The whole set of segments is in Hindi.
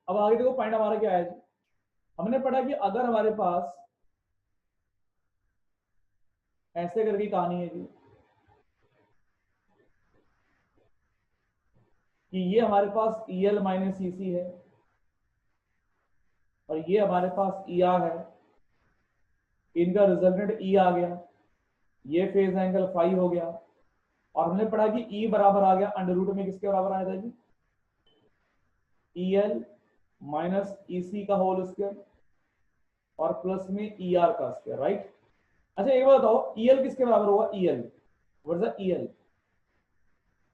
अब आगे देखो पॉइंट हमारा क्या है जी। हमने पढ़ा कि अगर हमारे पास ऐसे करके कहानी है जी कि ये हमारे पास EL माइनस EC है और ये हमारे पास ER है, इनका रिजल्टेंट E आ गया, ये फेज एंगल फाई हो गया। और हमने पढ़ा कि E बराबर आ गया अंडर रूट में किसके बराबर आया था जी, EL माइनस EC का होल स्क्वायर और प्लस में ER का स्क्वायर, राइट। अच्छा एक बात बताओ, EL किसके बराबर होगा, EL what is EL,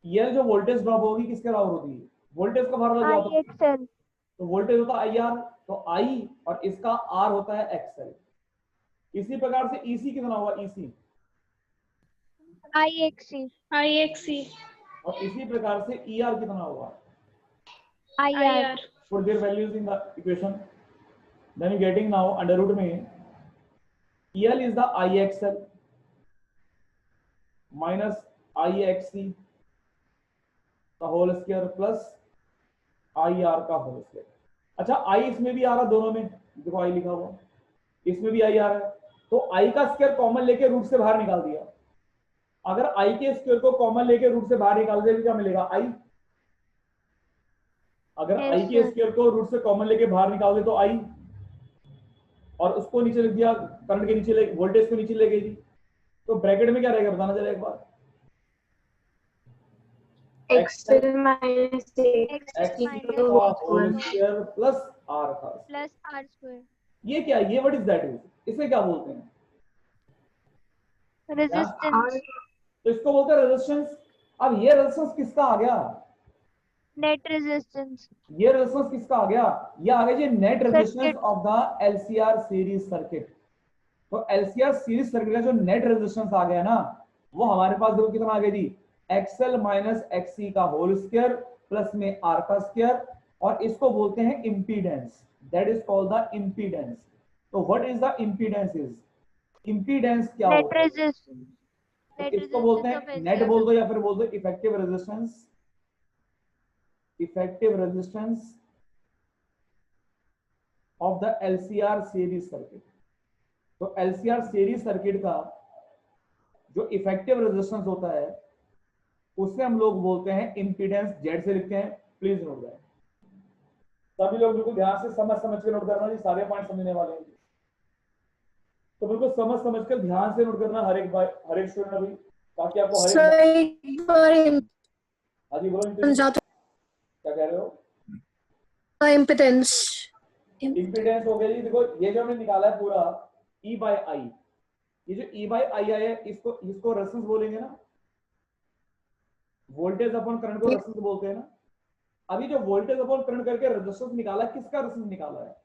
EL जो वोल्टेज ड्रॉप होगी किसके बराबर होती है, वोल्टेज का फार्मूला जो होता है, तो वोल्टेज होता है IR, तो I और इसका R होता है XL। इसी प्रकार से EC कितना होगा, EC IXC और इसी प्रकार से ER कितना होगा, IR। put their values in the equation, then you getting now under root में EL is the IXL minus IXC का होल स्क्वायर प्लस IR का होल स्क्वायर। अच्छा I इसमें भी आ रहा, दोनों में देखो I लिखा हुआ, इसमें भी I आ रहा है, तो I का स्क्वायर कॉमन लेके रूट से बाहर निकाल दिया। अगर I के स्क्वायर को कॉमन लेके रूट से बाहर निकाल दे तो क्या मिलेगा, I। अगर I के स्क्वायर को रूट से कॉमन लेके बाहर निकाल दे तो I, और उसको नीचे लिख दिया, करंट के नीचे ले, वोल्टेज को नीचे ले गई थी, तो ब्रैकेट में क्या रहेगा बताना जरा एक बार, XL minus x का होल स्क्वायर प्लस R का R²। ये क्या है, ये व्हाट इज दैट इज, इसे क्या बोलते हैं, रेजिस्टेंस। तो इसको बोलते हैं रेजिस्टेंस। अब ये रेजिस्टेंस किसका आ गया, नेट रेजिस्टेंस। ये रेजिस्टेंस किसका आ गया, ये आ गया जी net resistance of the LCR series circuit. तो LCR सीरीज सर्किट का जो नेट रेजिस्टेंस आ गया ना, वो हमारे पास देखो कितना आ गया जी, XL माइनस XC का होल स्क्वायर प्लस में R का स्क्वायर, और इसको बोलते हैं impedance, that is called the impedance. तो what is the impedance is, impedance क्या होता है, तो इसको बोलते हैं नेट बोल दो या फिर बोल दो effective resistance, effective resistance of the LCR series circuit. तो LCR सीरीज सर्किट का जो इफेक्टिव रेजिस्टेंस होता है उससे हम लोग बोलते हैं इंपीडेंस, जेड से लिखते हैं, प्लीज नोट दैट। सभी लोग बिल्कुल ध्यान से समझ समझ के नोट करना जी, सारे पॉइंट समझने वाले हैं, तो बिल्कुल समझ समझ कर ध्यान से नोट करना हर एक हर एक स्टूडेंट अभी, ताकि आपको हर एक हाँ जी बोलो, क्या कह रहे हो, इम्पिडेंस। इंपीडेंस हो गया जी। देखो ये जो हमने निकाला है पूरा E बाय I, ये जो E बाय I है इसको इसको रेजिस्टेंस बोलेंगे ना, वोल्टेज अपॉन करंट को रेजिस्टेंस बोलते हैं ना। अभी जो वोल्टेज अपॉन करंट करके रेजिस्टेंस निकाला, किसका रेजिस्टेंस निकाला है,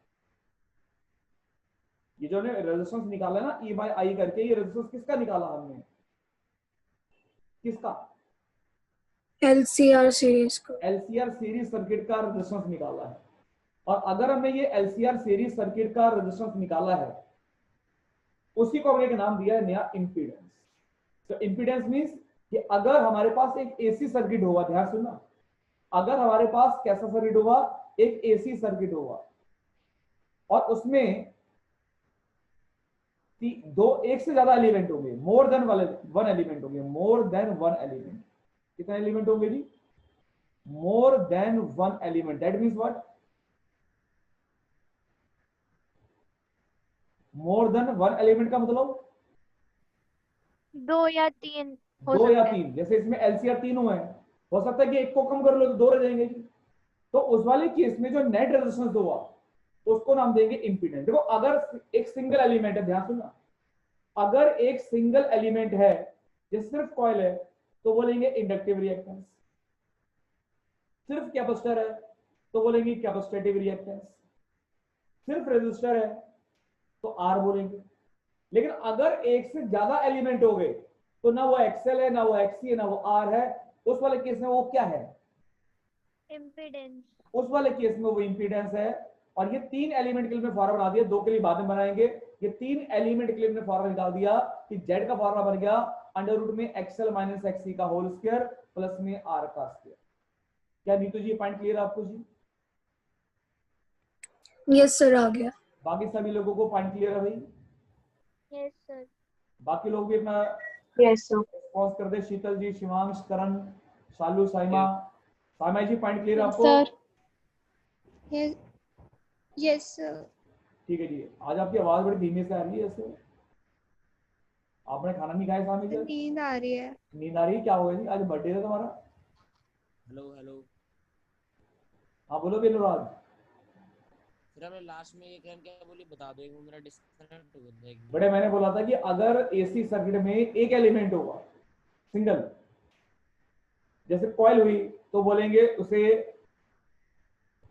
ये जो ने रेजिस्टेंस निकाला ना E बाय I करके, ये रेजिस्टेंस किसका निकाला हमने, किसका, LCR सीरीज को, LCR सीरीज सर्किट का रेजिस्टेंस निकाला है। और अगर हमने ये LCR सीरीज सर्किट का रेजिस्टेंस निकाला है, उसी को हमने एक नाम दिया है नया, इंपीडेंस। तो इंपीडेंस मींस कि अगर हमारे पास एक AC सर्किट होगा, ध्यान सुनना, अगर हमारे पास कैसा सर्किट होगा, एक AC सर्किट होगा और उसमें दो एक से ज्यादा एलिमेंट होंगे, मोर देन वन एलिमेंट होंगे, मोर देन वन एलिमेंट, कितने एलिमेंट होंगे जी, more than one element, that means what, more than one element का मतलब दो या तीन दो या तीन, जैसे इसमें LCR तीन हुए हैं, हो सकता है कि एक को कम कर लो तो दो रह जाएंगे जी। तो उस वाले केस में जो नेट रेजिस्टेंस हुआ उसको नाम देंगे इंपीडेंस। देखो अगर एक सिंगल एलिमेंट है, ध्यान सुनना, अगर एक सिंगल एलिमेंट है जैसे सिर्फ कॉइल है तो बोलेंगे इंडक्टिव रिएक्टेंस, सिर्फ कैपेसिटर है तो बोलेंगे कैपेसिटिव रिएक्टेंस, सिर्फ रेजिस्टर है तो आर बोलेंगे। लेकिन अगर एक से ज्यादा एलिमेंट हो गए तो ना वो एक्सएल है, ना वो एक्सी है, ना वो आर है, उस वाले केस में वो क्या है, इम्पीडेंस। उस वाले केस में वो इंपीडेंस है। और ये तीन एलिमेंट के लिए फॉर्मूला बना दिया, दो के लिए बाद में बनाएंगे। ये तीन एलिमेंट के लिए हमने फॉर्मूला निकाल दिया कि जेड का फॉर्मूला बन गया अंडर रूट में एक्सएल माइनस एक्सी का होल स्क्वायर प्लस में आर का स्क्वायर। क्या नीतू जी पॉइंट क्लियर आपको जी, यस सर आ गया। बाकी सभी लोगों को पॉइंट क्लियर है भाई? Yes, sir. बाकी लोग भी अपना यस सर। रिस्पॉन्स कर दे। शीतल जी, शिवांश, करण, शालू, साइमा। साइमा जी पॉइंट क्लियर आपको? Sir yes yes sir. ठीक है जी। आज आपकी आवाज बड़ी धीमे से आ रही है ऐसे। आपने खाना नहीं खाया सामी जी? नींद आ रही है। नींद आ रही है? क्या हुआ जी? आज बर्थडे था तुम्हारा? हेलो हेलो हाँ बोलो बेलुराज। फिर हमने लास्ट में ये क्या बोली बता दो, एक वो मेरा डिस्कनेक्ट हो गया एक बड़े मैंने बोला था कि अगर एसी सर्किट में एक एलिमेंट होगा सिंगल, जैसे कॉइल हुई, तो बोलेंगे उसे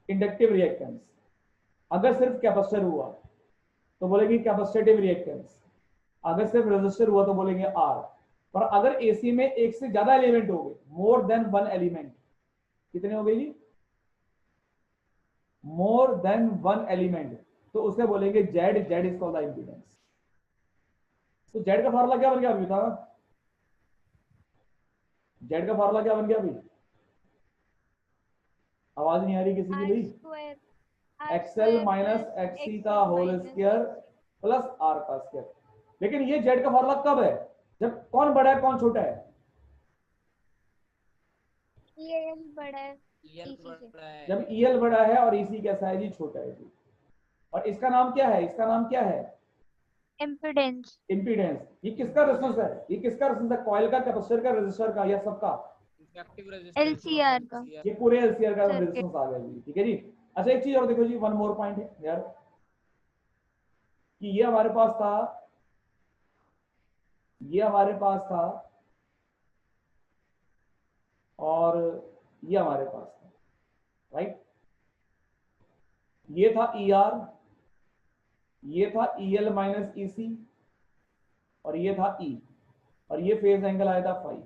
इंडक्टिव रिएक्टेंस। अगर सिर्फ कैपेसिटर हुआ तो बोलेंगे कैपेसिटिव रिएक्टेंस। अगर सिर्फ रेजिस्टर हुआ तो बोलेंगे आर। पर अगर एसी में एक से ज्यादा एलिमेंट हो गए, मोर देन वन एलिमेंट, कितने हो गए जी? मोर देन वन एलिमेंट, तो उसे बोलेंगे Z. Z is called the impedance. तो जेड का फार्मूला क्या बन गया अभी? था जेड का फार्मूला क्या बन गया अभी? आवाज नहीं आ रही किसी की R भाई? square. एक्सएल माइनस एक्सी का होल स्क्वायर प्लस आर का स्क्वायर। लेकिन ये जेड का फार्मूला कब है? जब कौन बड़ा है कौन छोटा है? EL बड़ा है ईएल EC से. बड़ा है। जब ईएल बड़ा है और ईसी कैसा है जी? छोटा है जी। और इसका नाम क्या है? इसका नाम क्या है? Impedance. इंपीडेंस। ये किसका रेजिस्टेंस है? ये किसका रेजिस्टेंस है? कॉइल का, कैपेसिटर का, रेजिस्टर का, या सबका? इंडक्टिव रेजिस्टेंस LCR का. ये पूरे एलसीआर का Circuit. रेजिस्टेंस आ गया जी। ठीक है जी। अच्छा एक चीज और देखो जी, वन मोर पॉइंट है यार, कि ये हमारे पास था, ये हमारे पास था, और ये हमारे पास था, राइट? ये था ER, ये था EL माइनस EC, और ये था E, और ये फेज एंगल आया था फाई।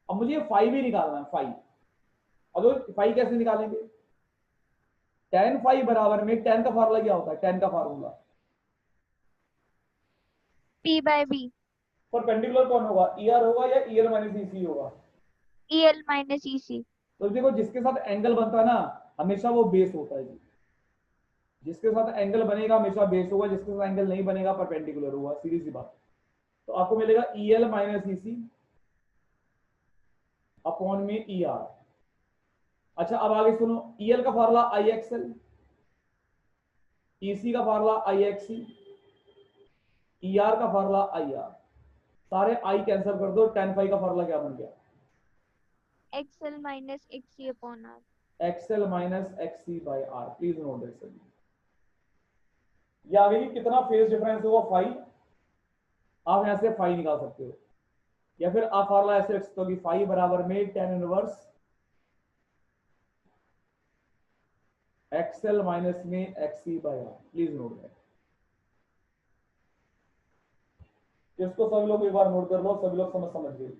अब मुझे फाई भी निकालना है, फाई। अब फाई कैसे निकालेंगे? tan फाई बराबर में, tan का फार्मूला क्या होता है? tan का फार्मूला P/B. परपेंडिकुलर कौन होगा? ER होगा या EL माइनस EC होगा? EL minus EC. तो देखो जिसके साथ एंगल बनता है ना, हमेशा वो बेस होता है जी। जिसके साथ एंगल बनेगा हमेशा बेस होगा, जिसके साथ एंगल नहीं बनेगा परपेंडिकुलर होगा, सीधी सी बात। तो आपको मिलेगा EL माइनस EC अपॉन में ER। अच्छा अब आगे सुनो, EL का फार्मूला IXL, EC का फार्मूला IXC, ER का फार्मूला IR। सारे I कैंसिल कर दो, tan फाई का फार्मूला क्या बन गया? XL minus XC upon R. XL minus XC by R। Please note this. ये आगे की कितना फेज डिफरेंस होगा फाई, आप यहां से फाई निकाल सकते हो, या फिर आप फार्मूला ऐसे रख सकते हो कि फाई बराबर में tan इनवर्स XL माइनस में XC by R। Please note that. इसको सभी लोग एक बार नोट कर लो, सभी लोग समझ गए।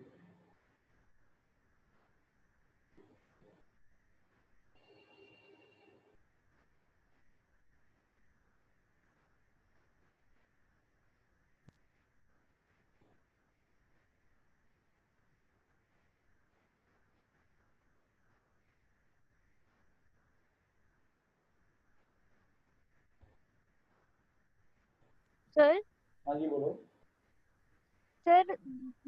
Sir, हाँ जी बोलो। सर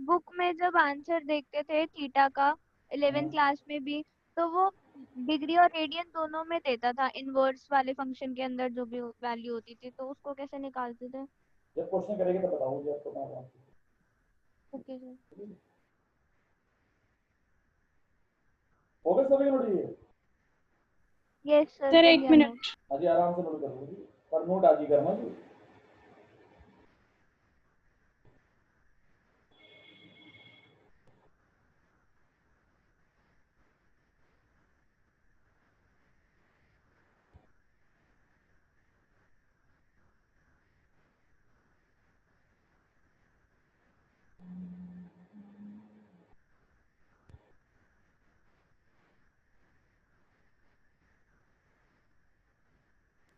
बुक में जब आंसर देखते थे थीटा का 11th क्लास में भी, तो वो डिग्री और रेडियन दोनों में देता था इनवर्स वाले फंक्शन के अंदर जो भी वैल्यू होती थी, तो उसको कैसे निकालते थे? जब क्वेश्चन करेंगे तो बताऊंगी आपको मैं। Okay sir. हो गए सभी नोट ये? Yes sir. सर एक मिनट। हाँ जी आराम से नोट कर लो जी, पर नोट आज ही करना जी।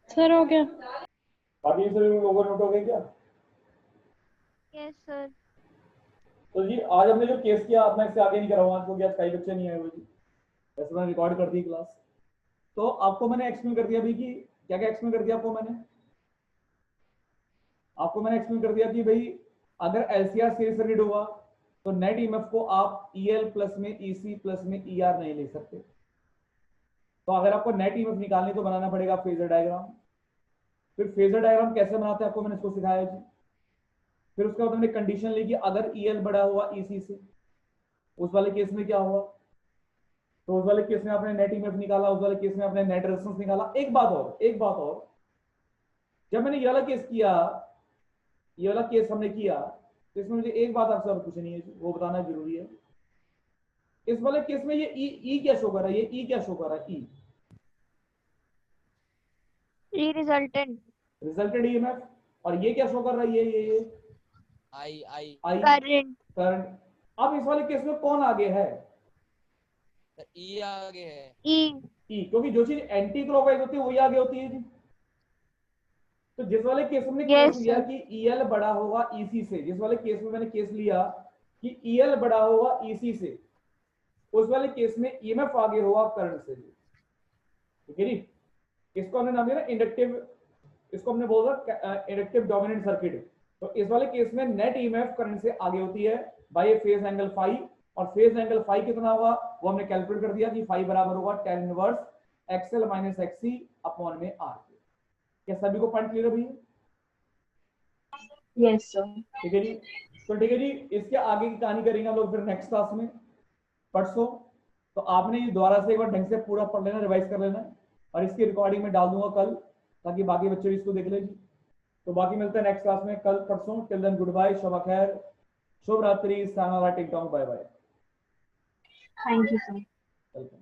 सर हो गया। बाकी सभी लोगों नोट हो गए क्या? Yes sir. तो जी आज हमने जो केस किया, अब मैं इससे आगे नहीं कराऊंगा क्योंकि आज कई बच्चे नहीं आए हुए जी, वैसे मैंने रिकॉर्ड कर दी क्लास। तो आपको मैंने एक्सप्लेन कर दिया अभी कि क्या क्या एक्सप्लेन कर दिया आपको मैंने? आपको मैंने एक्सप्लेन कर दिया कि भाई अगर एलसीआर सीरीज सर्किट हुआ तो नेट ईएमएफ को आप ईएल प्लस में ईसी प्लस में ईआर नहीं ले सकते। तो अगर आपको नेट ईएमएफ निकालने तो बनाना पड़ेगा फेजर डायग्राम। फिर फेजर डायग्राम कैसे बनाते हैं आपको मैंने इसको सिखाया जी। फिर उसके बाद हमने कंडीशन ली कि अगर ईएल बड़ा हुआ ईसी से, उस वाले केस में क्या हुआ? तो उस वाले केस में आपने नेट ईएमएफ निकाला, उस वाले केस में आपने नेट रेजिस्टेंस निकाला। एक बात और, जब मैंने ये वाला केस किया, ये वाला केस हमने किया, तो इसमें मुझे एक बात आपसे और पूछनी है, वो बताना जरूरी है। इस वाले केस में ये ई क्या शो कर रहा है? ये ई क्या शो कर रहा है? ई रिजल्टेंट ईएमएफ। और ये क्या शो कर रहा है? ये आई करंट। अब इस वाले केस में कौन आगे है? ई आगे है। ई क्योंकि जो चीज एंटी क्लॉकवाइज होती है वही आगे होती है जी। तो जिस वाले केस में Yes, केस लिया कि ईएल बड़ा होगा ईसी से, जिस वाले केस में मैंने केस लिया कि ईएल बड़ा होगा ईसी से, उस वाले केस में ईएमएफ आगे होगा करंट से। ठीक है जी। इसको हमने नाम दिया ना इंडक्टिव, इसको हमने बोला इंडक्टिव डोमिनेंट सर्किट। तो इस वाले केस में नेट ईएमएफ करंट से आगे होती है बाय फेज एंगल फाई। और फेज एंगल फाई कितना होगा वो हमने कैलकुलेट कर दिया कि फाई बराबर होगा tan inverse XL minus एक्ससी upon में आर। क्या सभी को पॉइंट क्लियर है भैया? Yes sir. ठीक है जी। तो ठीक है जी, इसके आगे की कहानी करेंगे हम लोग फिर नेक्स्ट क्लास में परसों। तो आपने ये दोबारा से एक बार ढंग से पूरा पढ़ लेना, रिवाइज कर लेना, और इसकी रिकॉर्डिंग में डाल दूंगा कल, ताकि बाकी बच्चे भी इसको देख लेंगे। तो बाकी मिलते हैं नेक्स्ट क्लास में कल परसों। टिल देन गुड बाय, शब खैर, शुभ रात्रि, सायनारा, टिंग टोंग, bye bye. Thank you sir. Welcome.